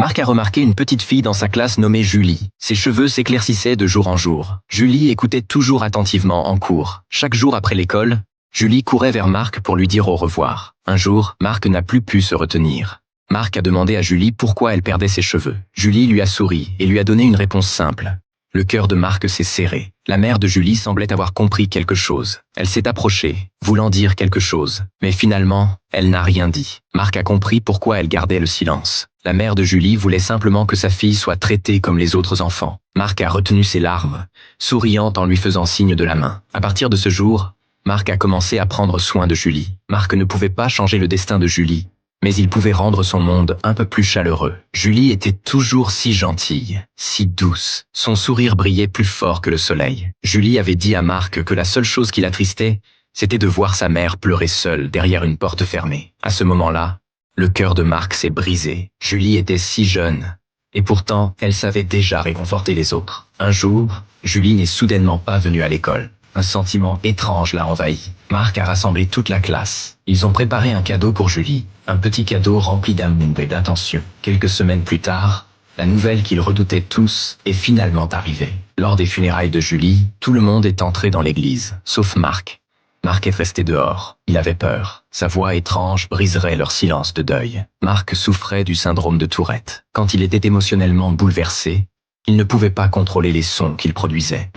Marc a remarqué une petite fille dans sa classe nommée Julie. Ses cheveux s'éclaircissaient de jour en jour. Julie écoutait toujours attentivement en cours. Chaque jour après l'école, Julie courait vers Marc pour lui dire au revoir. Un jour, Marc n'a plus pu se retenir. Marc a demandé à Julie pourquoi elle perdait ses cheveux. Julie lui a souri et lui a donné une réponse simple. Le cœur de Marc s'est serré. La mère de Julie semblait avoir compris quelque chose. Elle s'est approchée, voulant dire quelque chose. Mais finalement, elle n'a rien dit. Marc a compris pourquoi elle gardait le silence. La mère de Julie voulait simplement que sa fille soit traitée comme les autres enfants. Marc a retenu ses larmes, souriant en lui faisant signe de la main. À partir de ce jour, Marc a commencé à prendre soin de Julie. Marc ne pouvait pas changer le destin de Julie, mais il pouvait rendre son monde un peu plus chaleureux. Julie était toujours si gentille, si douce. Son sourire brillait plus fort que le soleil. Julie avait dit à Marc que la seule chose qui l'attristait, c'était de voir sa mère pleurer seule derrière une porte fermée. À ce moment-là, le cœur de Marc s'est brisé. Julie était si jeune, et pourtant, elle savait déjà réconforter les autres. Un jour, Julie n'est soudainement pas venue à l'école. Un sentiment étrange l'a envahi. Marc a rassemblé toute la classe. Ils ont préparé un cadeau pour Julie. Un petit cadeau rempli d'amour et d'attention. Quelques semaines plus tard, la nouvelle qu'ils redoutaient tous est finalement arrivée. Lors des funérailles de Julie, tout le monde est entré dans l'église, sauf Marc. Marc est resté dehors. Il avait peur. Sa voix étrange briserait leur silence de deuil. Marc souffrait du syndrome de Tourette. Quand il était émotionnellement bouleversé, il ne pouvait pas contrôler les sons qu'il produisait.